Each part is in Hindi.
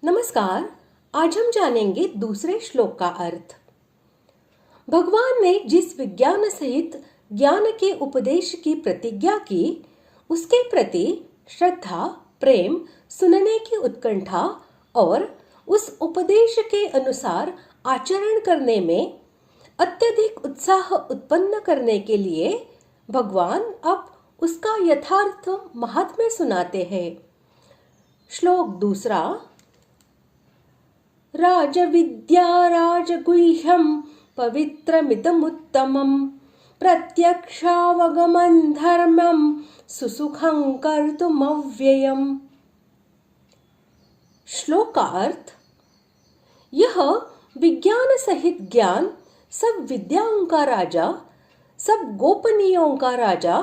नमस्कार। आज हम जानेंगे दूसरे श्लोक का अर्थ। भगवान ने जिस विज्ञान सहित ज्ञान के उपदेश की प्रतिज्ञा की, उसके प्रति श्रद्धा, प्रेम, सुनने की उत्कंठा और उस उपदेश के अनुसार आचरण करने में अत्यधिक उत्साह उत्पन्न करने के लिए भगवान अब उसका यथार्थ महात्म्य सुनाते हैं। श्लोक दूसरा। राजविद्या राजगुह्यं पवित्रमिदमुत्तमं प्रत्यक्षावगमं धर्मं सुसुखं कर्तुमव्ययम्। श्लोक का अर्थ। यह विज्ञान सहित ज्ञान, सब विद्याओं का राजा, सब गोपनीयों का राजा,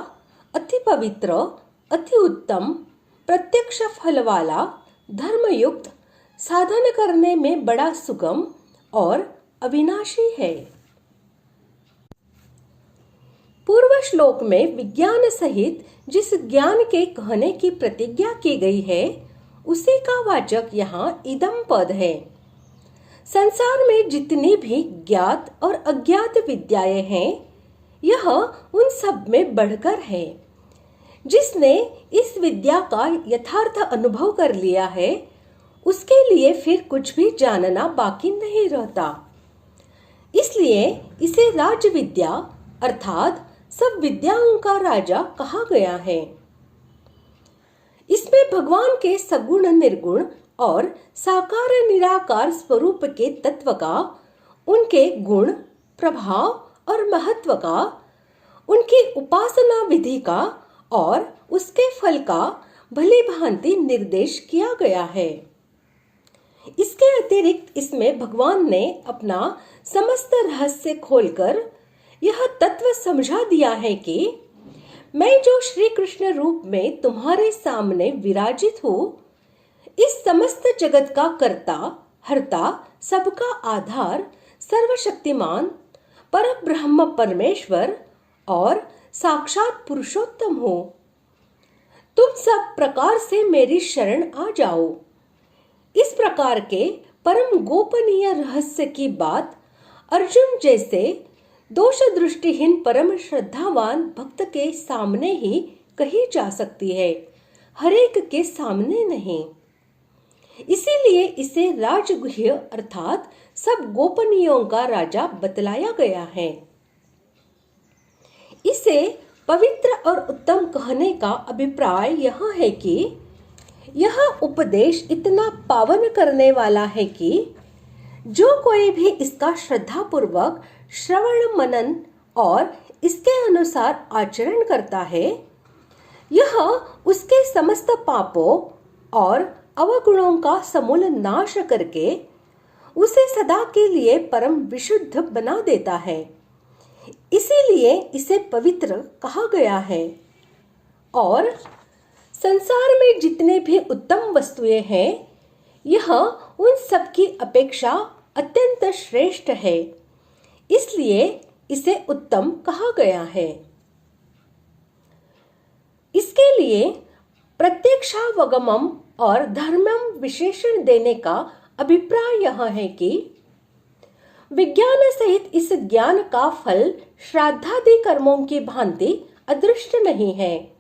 अति पवित्र, अति उत्तम, प्रत्यक्ष फल वाला, धर्मयुक्त, साधन करने में बड़ा सुगम और अविनाशी है। पूर्व श्लोक में विज्ञान सहित जिस ज्ञान के कहने की प्रतिज्ञा की गई है, उसी का वाचक यहाँ इदम पद है। संसार में जितनी भी ज्ञात और अज्ञात विद्याएं हैं, यह उन सब में बढ़कर है। जिसने इस विद्या का यथार्थ अनुभव कर लिया है, उसके लिए फिर कुछ भी जानना बाकी नहीं रहता। इसलिए इसे राजविद्या अर्थात सब विद्याओं का राजा कहा गया है। इसमें भगवान के सगुण, निर्गुण और साकार निराकार स्वरूप के तत्व का, उनके गुण, प्रभाव और महत्व का, उनकी उपासना विधि का और उसके फल का भली भांति निर्देश किया गया है। इसके अतिरिक्त इसमें भगवान ने अपना समस्त रहस्य खोलकर यह तत्व समझा दिया है कि मैं जो श्री कृष्ण रूप में तुम्हारे सामने विराजित हूँ, इस समस्त जगत का कर्ता, हर्ता, सबका आधार, सर्वशक्तिमान, परब्रह्म परमेश्वर और साक्षात पुरुषोत्तम हूँ। तुम सब प्रकार से मेरी शरण आ जाओ। इस प्रकार के परम गोपनीय रहस्य की बात अर्जुन जैसे दोष दृष्टिहीन परम श्रद्धावान भक्त के सामने ही कही जा सकती है, हरेक के सामने नहीं। इसीलिए इसे राजगुह्य अर्थात सब गोपनीयों का राजा बतलाया गया है। इसे पवित्र और उत्तम कहने का अभिप्राय यह है कि यह उपदेश इतना पावन करने वाला है कि जो कोई भी इसका श्रद्धापूर्वक श्रवण, मनन और इसके अनुसार आचरण करता है, यह उसके समस्त पापों और अवगुणों का समूल नाश करके उसे सदा के लिए परम विशुद्ध बना देता है। इसीलिए इसे पवित्र कहा गया है। और संसार में जितने भी उत्तम वस्तुएं हैं, यह उन सब की अपेक्षा अत्यंत श्रेष्ठ है। इसलिए इसे उत्तम कहा गया है। इसके लिए प्रत्यक्षावगमम और धर्मम विशेषण देने का अभिप्राय यह है कि विज्ञान सहित इस ज्ञान का फल श्राद्धादि कर्मों की भांति अदृष्ट नहीं है।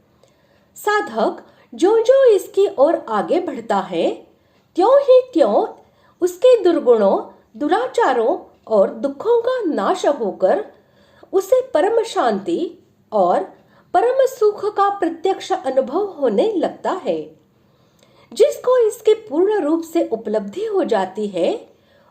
साधक जो जो इसकी ओर आगे बढ़ता है, त्यों ही त्यों उसके दुर्गुणों, दुराचारों और दुखों का नाश होकर उसे परम शांति और परम सुख का प्रत्यक्ष अनुभव होने लगता है। जिसको इसके पूर्ण रूप से उपलब्धि हो जाती है,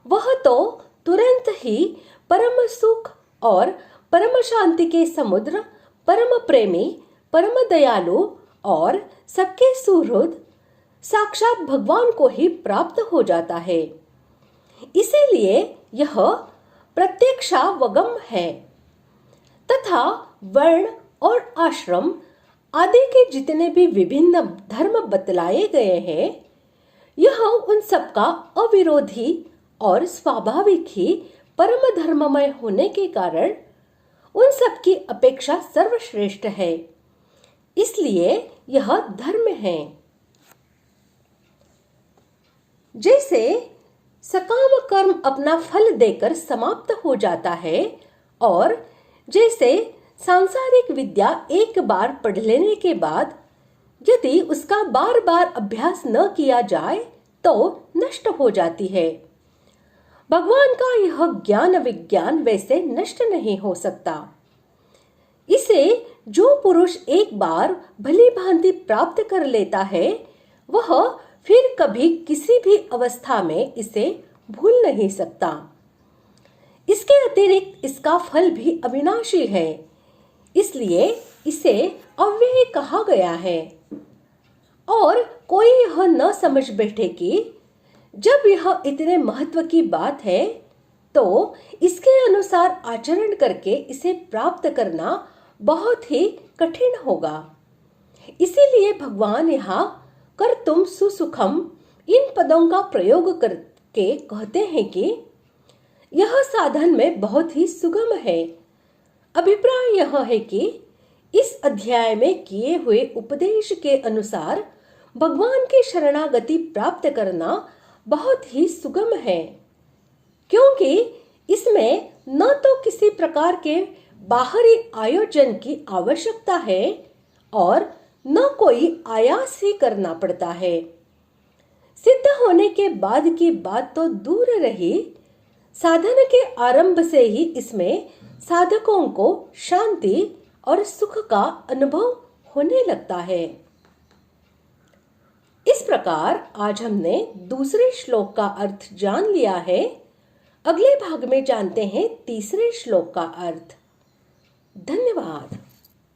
वह तो तुरंत ही परम सुख और परम शांति के समुद्र, परम प्रेमी, परम दयालु और सबके सुहृद साक्षात भगवान को ही प्राप्त हो जाता है। इसीलिए यह प्रत्यक्षावगम है। तथा वर्ण और आश्रम आदि के जितने भी विभिन्न धर्म बतलाए गए हैं, यह उन सबका अविरोधी और स्वाभाविक ही परम धर्ममय होने के कारण उन सब की अपेक्षा सर्वश्रेष्ठ है। इसलिए यह धर्म है। जैसे सकाम कर्म अपना फल देकर समाप्त हो जाता है और जैसे सांसारिक विद्या एक बार पढ़ लेने के बाद यदि उसका बार बार अभ्यास न किया जाए तो नष्ट हो जाती है, भगवान का यह ज्ञान विज्ञान वैसे नष्ट नहीं हो सकता। इसे जो पुरुष एक बार भली भांति प्राप्त कर लेता है वह फिर कभी किसी भी अवस्था में इसे भूल नहीं सकता। इसके अतिरिक्त इसका फल भी अविनाशी है, इसलिए इसे अव्यय कहा गया है। और कोई यह न समझ बैठे कि जब यह इतने महत्व की बात है तो इसके अनुसार आचरण करके इसे प्राप्त करना बहुत ही कठिन होगा। इसीलिए भगवान यहाँ कर तुम सुसुखम इन पदों का प्रयोग करके कहते हैं कि यह साधन में बहुत ही सुगम है। अभिप्राय यह है कि इस अध्याय में किए हुए उपदेश के अनुसार भगवान की शरणागति प्राप्त करना बहुत ही सुगम है, क्योंकि इसमें न तो किसी प्रकार के बाहरी आयोजन की आवश्यकता है और न कोई आयास ही करना पड़ता है। सिद्ध होने के बाद की बात तो दूर रही, साधन के आरंभ से ही इसमें साधकों को शांति और सुख का अनुभव होने लगता है। इस प्रकार आज हमने दूसरे श्लोक का अर्थ जान लिया है। अगले भाग में जानते हैं तीसरे श्लोक का अर्थ। धन्यवाद।